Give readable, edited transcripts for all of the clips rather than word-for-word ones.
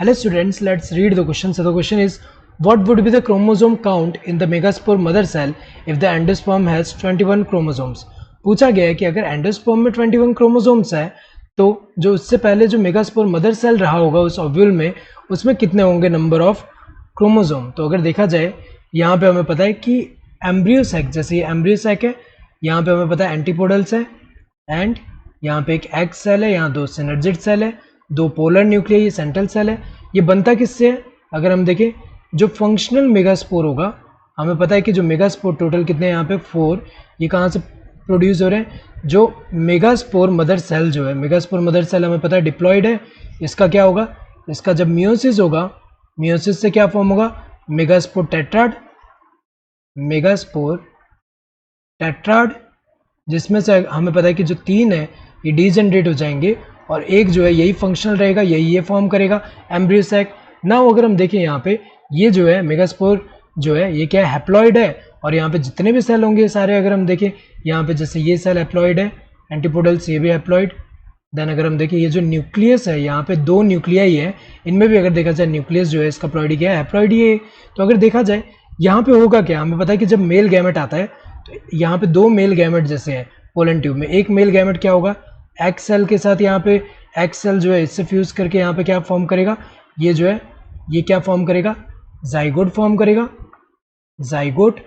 Hello students, let's read the question. So the question is, what would be the chromosome count in the megaspore mother cell if the endosperm has 21 chromosomes? पूछा गया है कि अगर endosperm में 21 chromosomes है तो जो उससे पहले जो मेगास्पोर मदर सेल रहा होगा उस ओव्यूल में, उसमें कितने होंगे नंबर ऑफ क्रोमोसोम. तो अगर देखा जाए यहाँ पे हमें पता है कि एम्ब्रियो सैक, जैसे ये एम्ब्रियो सैक है, यहाँ पे हमें पता है एंटीपोडल्स है एंड यहाँ पे एक एग सेल है, यहाँ दो सिनर्जिड सेल है, दो पोलर न्यूक्लियाई, ये सेंट्रल सेल है. ये बनता किससे है? अगर हम देखें जो फंक्शनल मेगास्पोर होगा, हमें पता है कि जो मेगास्पोर टोटल कितने हैं यहाँ पे 4, ये कहाँ से प्रोड्यूस हो रहे हैं? जो मेगास्पोर मदर सेल जो है, मेगास्पोर मदर सेल हमें पता है डिप्लॉयड है. इसका क्या होगा? इसका जब मियोसिस होगा, मियोसिस से क्या फॉर्म होगा? मेगास्पोर टेट्राड, मेगास्पोर टेट्राड, जिसमें से हमें पता है कि जो 3 है ये डीजनरेट हो जाएंगे और एक जो है यही फंक्शनल रहेगा, यही ये फॉर्म करेगा एम्ब्रियो सैक. नाउ अगर हम देखें यहाँ पे ये जो है मेगास्पोर जो है ये क्या है? हैप्लॉइड है. और यहाँ पे जितने भी सेल होंगे सारे, अगर हम देखें यहाँ पे जैसे ये सेल हैप्लॉइड है, एंटीपोडल्स ये भी हैप्लॉइड. देन अगर हम देखें ये जो न्यूक्लियस है, यहाँ पे 2 न्यूक्लियाई है, इनमें भी अगर देखा जाए न्यूक्लियस जो है इसका प्लॉइडी क्या है? हैप्लॉइड ही है. तो अगर देखा जाए यहाँ पे होगा क्या, हमें पता है कि जब मेल गैमेट आता है तो यहाँ पे 2 मेल गैमेट जैसे हैं पोलन ट्यूब में, एक मेल गैमेट क्या होगा? एक्स सेल के साथ यहाँ पे एक्स सेल जो है इससे फ्यूज करके यहाँ पे क्या फॉर्म करेगा? ये जो है ये क्या फॉर्म करेगा? जाइगोट फॉर्म करेगा, जाइगोट.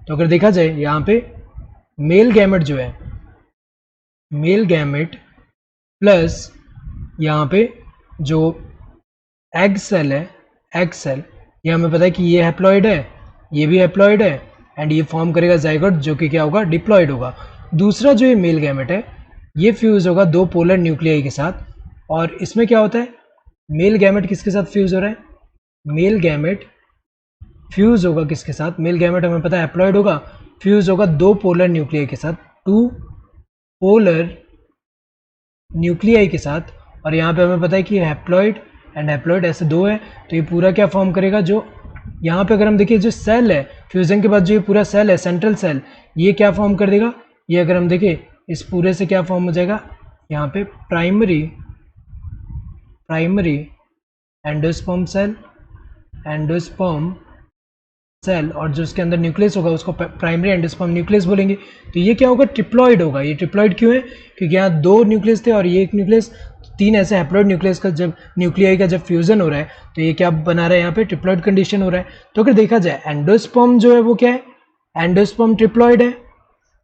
तो अगर देखा जाए यहाँ पे मेल गैमेट जो है, मेल गैमेट प्लस यहाँ पे जो एग सेल है, एग सेल, ये हमें पता है कि ये हैप्लॉइड है, ये भी हैप्लॉइड है एंड ये फॉर्म करेगा जाइगोट जो कि क्या होगा? डिप्लॉइड होगा. दूसरा जो ये मेल गैमेट है ये फ्यूज होगा 2 पोलर न्यूक्लियाई के साथ. और इसमें क्या होता है? मेल गैमेट किसके साथ फ्यूज हो रहा है? मेल गैमेट फ्यूज होगा किसके साथ? मेल गैमेट हमें पता है हैप्लॉइड होगा, फ्यूज होगा 2 पोलर न्यूक्लियाई के साथ, 2 पोलर न्यूक्लियाई के साथ. और यहाँ पे हमें पता है कि हैप्लॉइड एंड हैप्लॉइड ऐसे 2 है, तो ये पूरा क्या फॉर्म करेगा? जो यहाँ पे अगर हम देखिए जो सेल है फ्यूजन के बाद जो ये पूरा सेल है सेंट्रल सेल, ये क्या फॉर्म कर देगा? ये अगर हम देखें इस पूरे से क्या फॉर्म हो जाएगा? यहाँ पे primary endosperm cell, endosperm cell, और जो उसके अंदर न्यूक्लियस होगा उसको प्राइमरी एंडोस्पर्म न्यूक्लियस बोलेंगे. तो ये क्या होगा? ट्रिप्लॉइड होगा. ये ट्रिप्लॉइड क्यों है? क्योंकि यहाँ 2 न्यूक्लियस थे और ये एक न्यूक्लियस, 3 ऐसे हैप्लॉइड न्यूक्लियस का जब न्यूक्लियाई का जब फ्यूजन हो रहा है तो ये क्या बना रहा है? यहाँ पे ट्रिप्लॉइड कंडीशन हो रहा है. तो अगर देखा जाए एंडोस्पर्म जो है वो क्या है? एंडोस्पर्म ट्रिप्लॉइड है,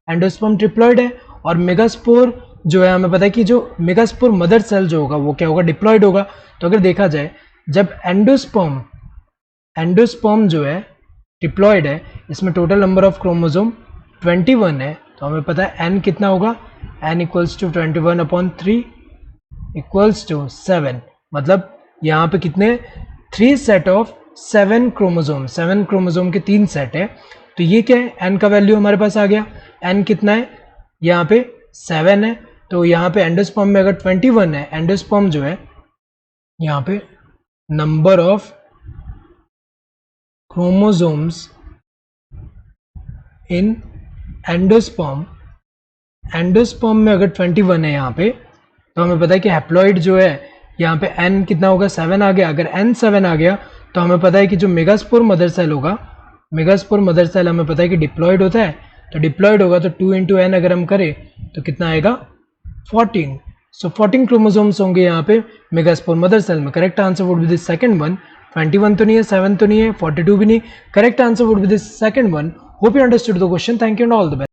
एंडोस्पर्म ट्रिप्लॉइड है. और मेगास्पोर जो है हमें पता है कि जो मेगास्पोर मदर सेल जो होगा वो क्या होगा? डिप्लॉइड होगा. तो अगर देखा जाए जब एंडोस्पर्म जो है डिप्लॉइड है, इसमें टोटल नंबर ऑफ क्रोमोसोम 21 है, तो हमें पता है n कितना होगा? n equals to 21/3 equals to 7. मतलब यहाँ पे कितने? 3 सेट ऑफ 7 क्रोमोसोम, 7 क्रोमोसोम के 3 सेट है. तो ये क्या है? n का वैल्यू हमारे पास आ गया. n कितना है? यहाँ पे 7 है. तो यहाँ पे एंडोस्पर्म में अगर 21 है, एंडोस्पर्म जो है यहाँ पे number of chromosomes in endosperm, endosperm में अगर 21 है यहाँ पे, तो हमें पता है कि हैप्लॉइड जो है यहाँ पे n कितना होगा? 7 आ गया. अगर n 7 आ गया तो हमें पता है कि जो मेगास्पोर मदर सेल होगा, मेगास्पोर मदर सेल हमें पता है कि डिप्लॉइड होता है. तो डिप्लॉइड होगा तो 2 × n अगर हम करें तो कितना आएगा? 14. सो 14 क्रोमोसोम्स होंगे यहाँ पे मेगास्पोर मदर सेल में. Correct answer would be this second one. 21 तो नहीं है, 7 तो नहीं है, 42 भी नहीं. Correct answer would be this second one. Hope you understood the question. Thank you and all the best.